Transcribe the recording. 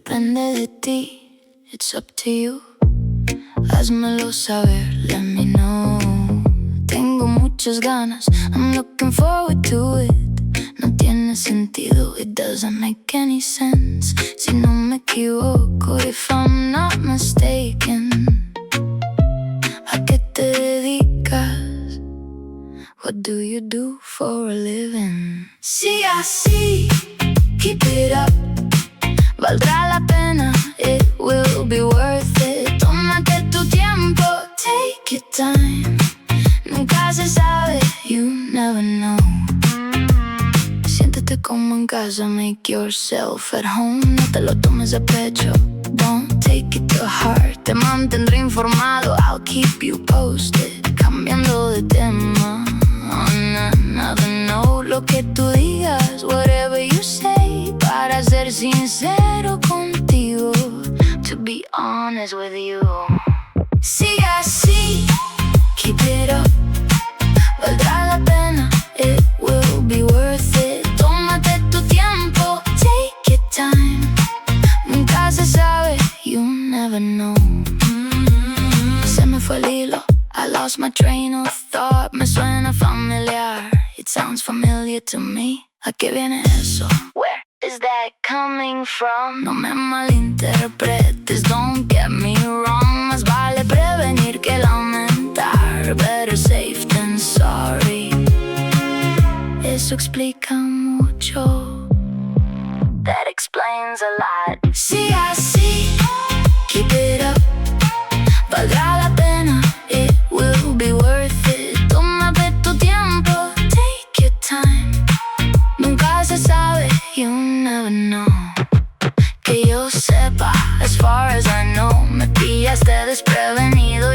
depende de ti, it's up to you. Házmelo saber, let me know. Tengo muchas ganas, I'm looking forward to it. No tiene sentido, it doesn't make any sense. Si no me equivoco, if I'm not mistaken. ¿A qué te dedicas? What do you do for a living? Sigue así, keep it up. Valdrá la pena, it will be worth it. Tómate tu tiempo, take your time. Nunca se sabe, you never know. Siéntete como en casa, make yourself at home. No te lo tomes a pecho, don't take it to heart. Te mantendré informado, I'll keep you posted. Cambiando de tema, on another note. Lo que tú digas, whatever you say, para ser sincero contigo, to be honest with you. Sigue así, keep it up. Valdrá la pena, it will be worth it. Tómate tu tiempo, take your time. Nunca se sabe, you never know. Se me fue el hilo, I lost my train of thought. Me suena familiar, it sounds familiar to me. ¿A qué viene eso? Where is that coming from? No me malinterpretes, don't get me wrong. Más vale prevenir que lamentar. Better safe than sorry. Eso explica mucho. That explains a lot. Sigue así, keep it up. Valdrá la pena, it will be worth it. Tómate tu tiempo, take your time. Nunca se sabe, you never know. Que yo sepa, as far as I know, me pillaste desprevenido.